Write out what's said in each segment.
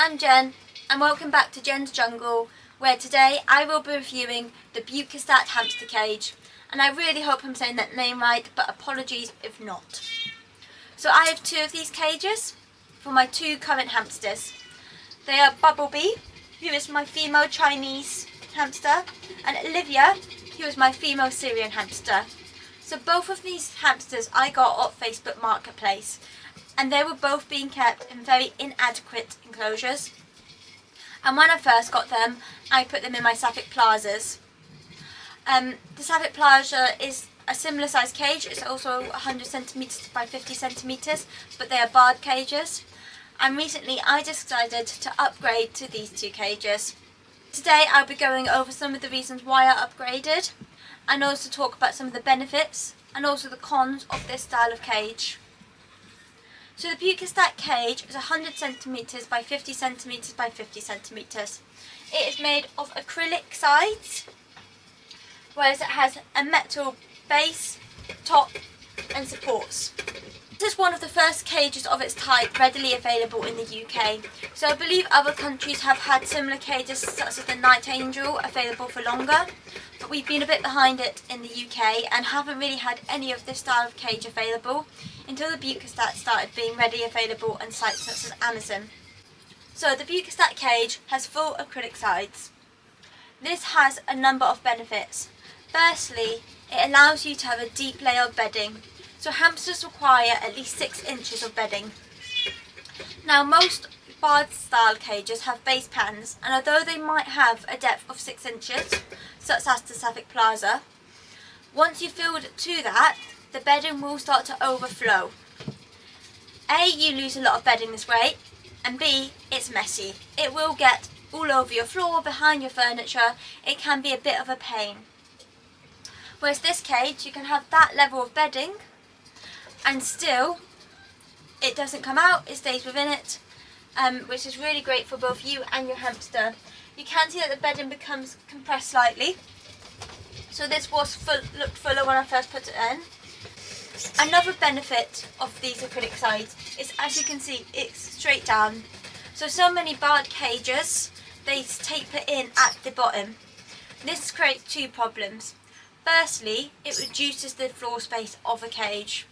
I'm Jen and welcome back to Jen's Jungle, where today I will be reviewing the Bucatstate Hamster Cage, and I really hope I'm saying that name right, but apologies if not. So I have two of these cages for my two current hamsters. They are Bumblebee, who is my female Chinese hamster, and Olivia, who is my female Syrian hamster. So both of these hamsters I got off Facebook Marketplace, and they were both being kept in very inadequate enclosures. And when I first got them, I put them in my Sapphic Plazas. The Sapphic Plaza is a similar size cage. It's also 100 centimetres by 50 centimetres, but they are barred cages. And recently I decided to upgrade to these two cages. Today I'll be going over some of the reasons why I upgraded, and also talk about some of the benefits and also the cons of this style of cage. So the Bucatstate cage is 100 centimetres by 50 centimetres by 50 centimetres. It is made of acrylic sides, whereas it has a metal base, top and supports. This is one of the first cages of its type readily available in the UK. So I believe other countries have had similar cages such as the Night Angel available for longer, but we've been a bit behind it in the UK and haven't really had any of this style of cage available until the Bucatstate started being readily available on sites such as Amazon. So the Bucatstate cage has full acrylic sides. This has a number of benefits. Firstly, it allows you to have a deep layer of bedding. So hamsters require at least 6 inches of bedding. Now most barred style cages have base pans, and although they might have a depth of 6 inches, such as the Sapphic Plaza, once you fill it to that, the bedding will start to overflow. A, you lose a lot of bedding this way, and B, it's messy. It will get all over your floor, behind your furniture. It can be a bit of a pain. Whereas this cage, you can have that level of bedding and still it doesn't come out, it stays within it, which is really great for both you and your hamster. You can see that the bedding becomes compressed slightly, so this was looked fuller when I first put it in. Another benefit of these acrylic sides is, as you can see, it's straight down. So many barred cages, they taper in at the bottom. This creates two problems. Firstly, it reduces the floor space of a cage.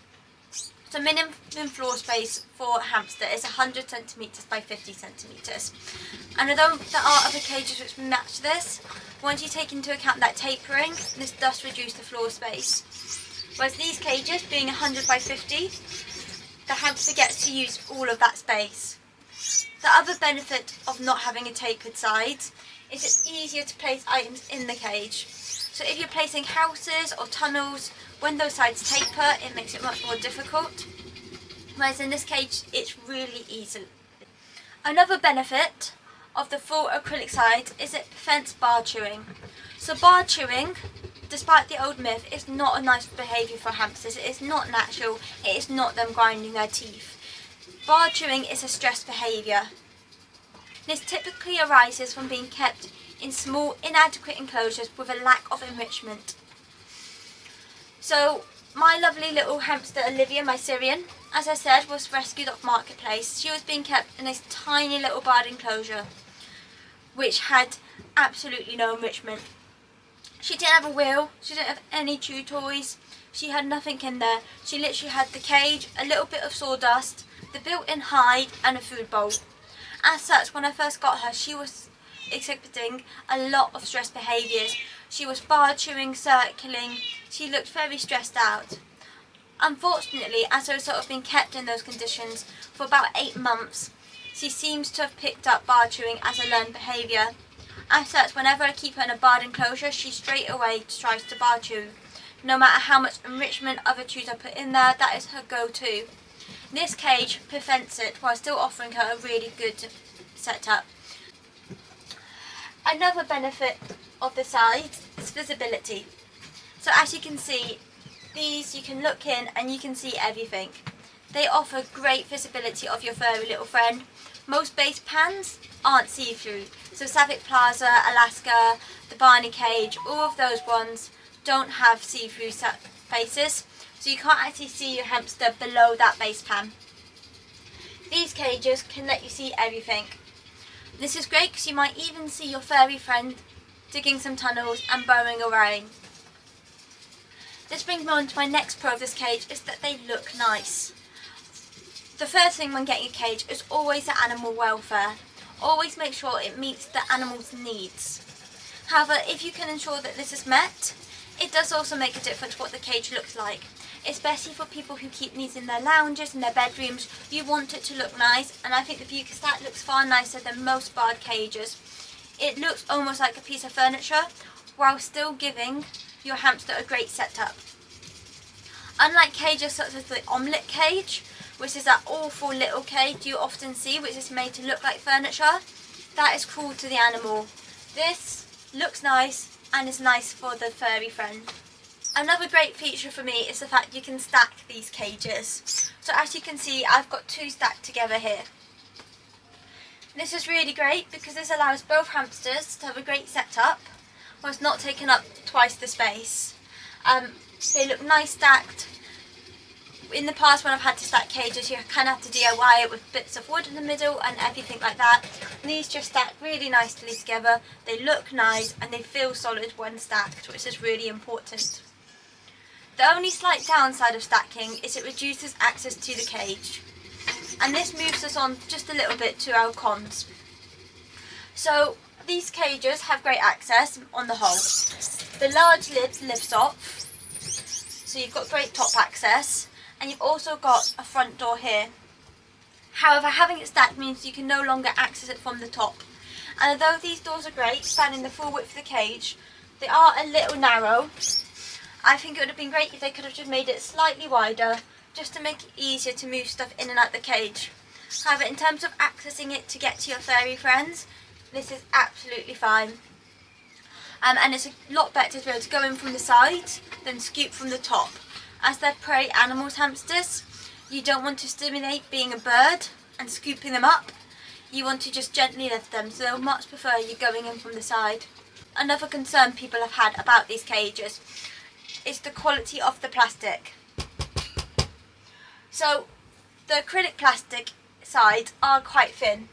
So minimum floor space for a hamster is 100 centimetres by 50 centimetres. And although there are other cages which match this, once you take into account that tapering, this does reduce the floor space. Whereas these cages, being 100 by 50, the hamster gets to use all of that space. The other benefit of not having a tapered side is it's easier to place items in the cage. So if you're placing houses or tunnels, when those sides taper, it makes it much more difficult. Whereas in this cage, it's really easy. Another benefit of the full acrylic side is it prevents bar chewing. So bar chewing, despite the old myth, is not a nice behaviour for hamsters. It is not natural. It is not them grinding their teeth. Bar chewing is a stress behaviour. This typically arises from being kept in small, inadequate enclosures with a lack of enrichment. So my lovely little hamster Olivia, my Syrian, as I said, was rescued off Marketplace. She was being kept in this tiny little barred enclosure which had absolutely no enrichment. She didn't have a wheel, she didn't have any chew toys, she had nothing in there. She literally had the cage, a little bit of sawdust, the built-in hide and a food bowl. As such, when I first got her, she was exhibiting a lot of stress behaviours. She was bar chewing, circling, she looked very stressed out. Unfortunately, as I was sort of being kept in those conditions for about 8 months, she seems to have picked up bar chewing as a learned behaviour. As such, whenever I keep her in a barred enclosure, she straight away tries to bar chew. No matter how much enrichment other chews I put in there, that is her go-to. This cage prevents it while still offering her a really good setup. Another benefit of the sides is visibility. So as you can see, these you can look in and you can see everything. They offer great visibility of your furry little friend. Most base pans aren't see-through. So Sapphic Plaza, Alaska, the Barney cage, all of those ones don't have see-through faces. So you can't actually see your hamster below that base pan. These cages can let you see everything. This is great because you might even see your furry friend digging some tunnels and burrowing around. This brings me on to my next pro of this cage, is that they look nice. The first thing when getting a cage is always the animal welfare. Always make sure it meets the animal's needs. However, if you can ensure that this is met, it does also make a difference what the cage looks like. Especially for people who keep these in their lounges and their bedrooms, you want it to look nice, and I think the Bucatstate looks far nicer than most barred cages. It looks almost like a piece of furniture, while still giving your hamster a great setup. Unlike cages such as the omelette cage, which is that awful little cage you often see which is made to look like furniture, that is cruel to the animal. This looks nice and is nice for the furry friend. Another great feature for me is the fact you can stack these cages. So as you can see, I've got two stacked together here. This is really great because this allows both hamsters to have a great setup whilst not taking up twice the space. They look nice stacked. In the past when I've had to stack cages, you kind of have to DIY it with bits of wood in the middle and everything like that. And these just stack really nicely together. They look nice and they feel solid when stacked, which is really important. The only slight downside of stacking is it reduces access to the cage. And this moves us on just a little bit to our cons. So these cages have great access on the whole. The large lid lifts off, so you've got great top access, and you've also got a front door here. However, having it stacked means you can no longer access it from the top. And although these doors are great, spanning the full width of the cage, they are a little narrow. I think it would have been great if they could have just made it slightly wider, just to make it easier to move stuff in and out the cage. However, in terms of accessing it to get to your furry friends, this is absolutely fine. And it's a lot better to be able to go in from the side than scoop from the top. As they're prey animals, hamsters, you don't want to stimulate being a bird and scooping them up. You want to just gently lift them, so they'll much prefer you going in from the side. Another concern people have had about these cages is the quality of the plastic. So the acrylic plastic sides are quite thin.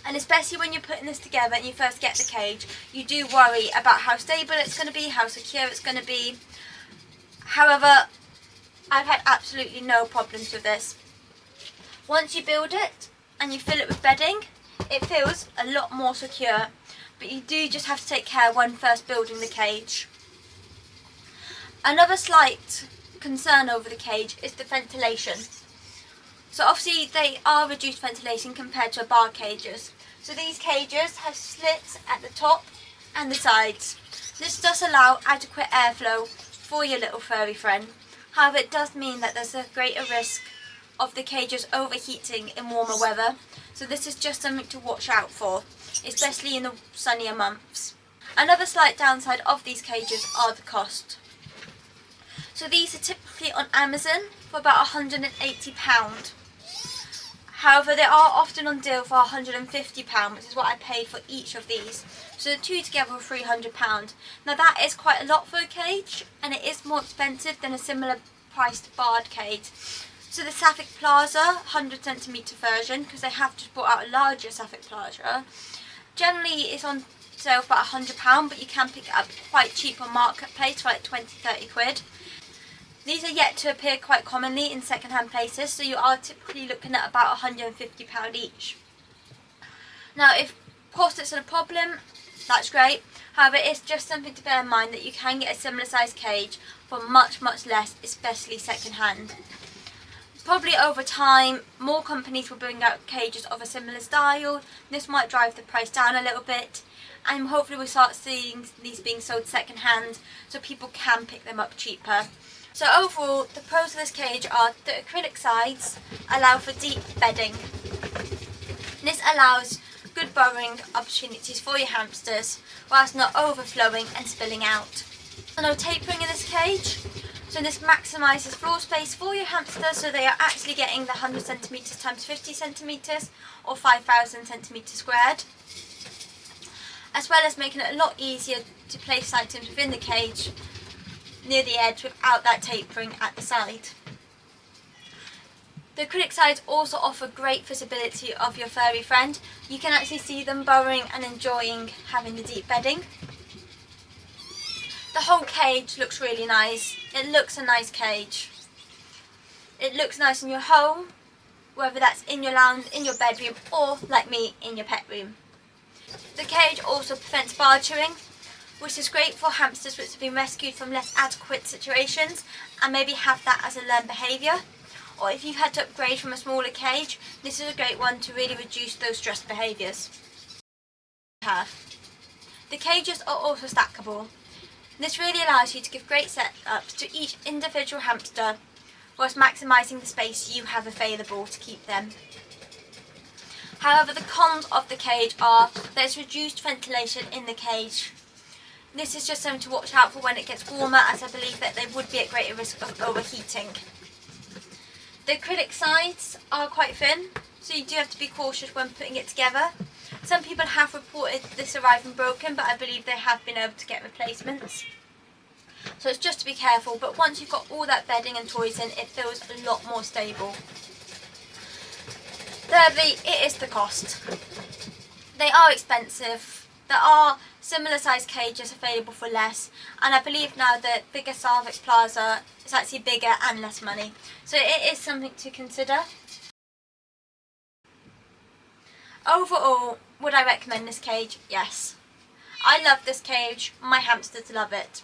And especially when you're putting this together and you first get the cage, you do worry about how stable it's going to be, how secure it's going to be. However, I've had absolutely no problems with this. Once you build it and you fill it with bedding, it feels a lot more secure. But you do just have to take care when first building the cage. Another slight concern over the cage is the ventilation. So obviously they are reduced ventilation compared to bar cages. So these cages have slits at the top and the sides. This does allow adequate airflow for your little furry friend. However, it does mean that there's a greater risk of the cages overheating in warmer weather. So this is just something to watch out for, especially in the sunnier months. Another slight downside of these cages are the cost. So these are typically on Amazon for about £180. However, they are often on deal for £150, which is what I paid for each of these. So the two together were £300. Now that is quite a lot for a cage, and it is more expensive than a similar priced barred cage. So the Suffolk Plaza 100cm version, because they have just brought out a larger Suffolk Plaza, generally it's on sale for about £100, but you can pick it up quite cheap on Marketplace for like 20-30 quid. These are yet to appear quite commonly in second-hand places, so you are typically looking at about £150 each. Now, if cost isn't a problem, that's great. However, it's just something to bear in mind that you can get a similar sized cage for much, much less, especially second-hand. Probably over time, more companies will bring out cages of a similar style. This might drive the price down a little bit, and hopefully we'll start seeing these being sold second-hand so people can pick them up cheaper. So overall, the pros of this cage are the acrylic sides allow for deep bedding. This allows good burrowing opportunities for your hamsters whilst not overflowing and spilling out. No tapering in this cage, so this maximises floor space for your hamster, so they are actually getting the 100cm times 50cm or 5,000cm squared, as well as making it a lot easier to place items within the cage near the edge without that tapering at the side. The acrylic sides also offer great visibility of your furry friend. You can actually see them burrowing and enjoying having the deep bedding. The whole cage looks really nice. It looks a nice cage. It looks nice in your home, whether that's in your lounge, in your bedroom, or like me, in your pet room. The cage also prevents bar chewing, which is great for hamsters which have been rescued from less adequate situations and maybe have that as a learned behaviour. Or if you've had to upgrade from a smaller cage, this is a great one to really reduce those stress behaviours. The cages are also stackable. This really allows you to give great setups to each individual hamster whilst maximising the space you have available to keep them. However, the cons of the cage are there's reduced ventilation in the cage. This is just something to watch out for when it gets warmer, as I believe that they would be at greater risk of overheating. The acrylic sides are quite thin, so you do have to be cautious when putting it together. Some people have reported this arriving broken, but I believe they have been able to get replacements. So it's just to be careful, but once you've got all that bedding and toys in, it feels a lot more stable. Thirdly, it is the cost. They are expensive. There are similar sized cages available for less, and I believe now that bigger Salvex Plaza is actually bigger and less money. So it is something to consider. Overall, would I recommend this cage? Yes. I love this cage. My hamsters love it.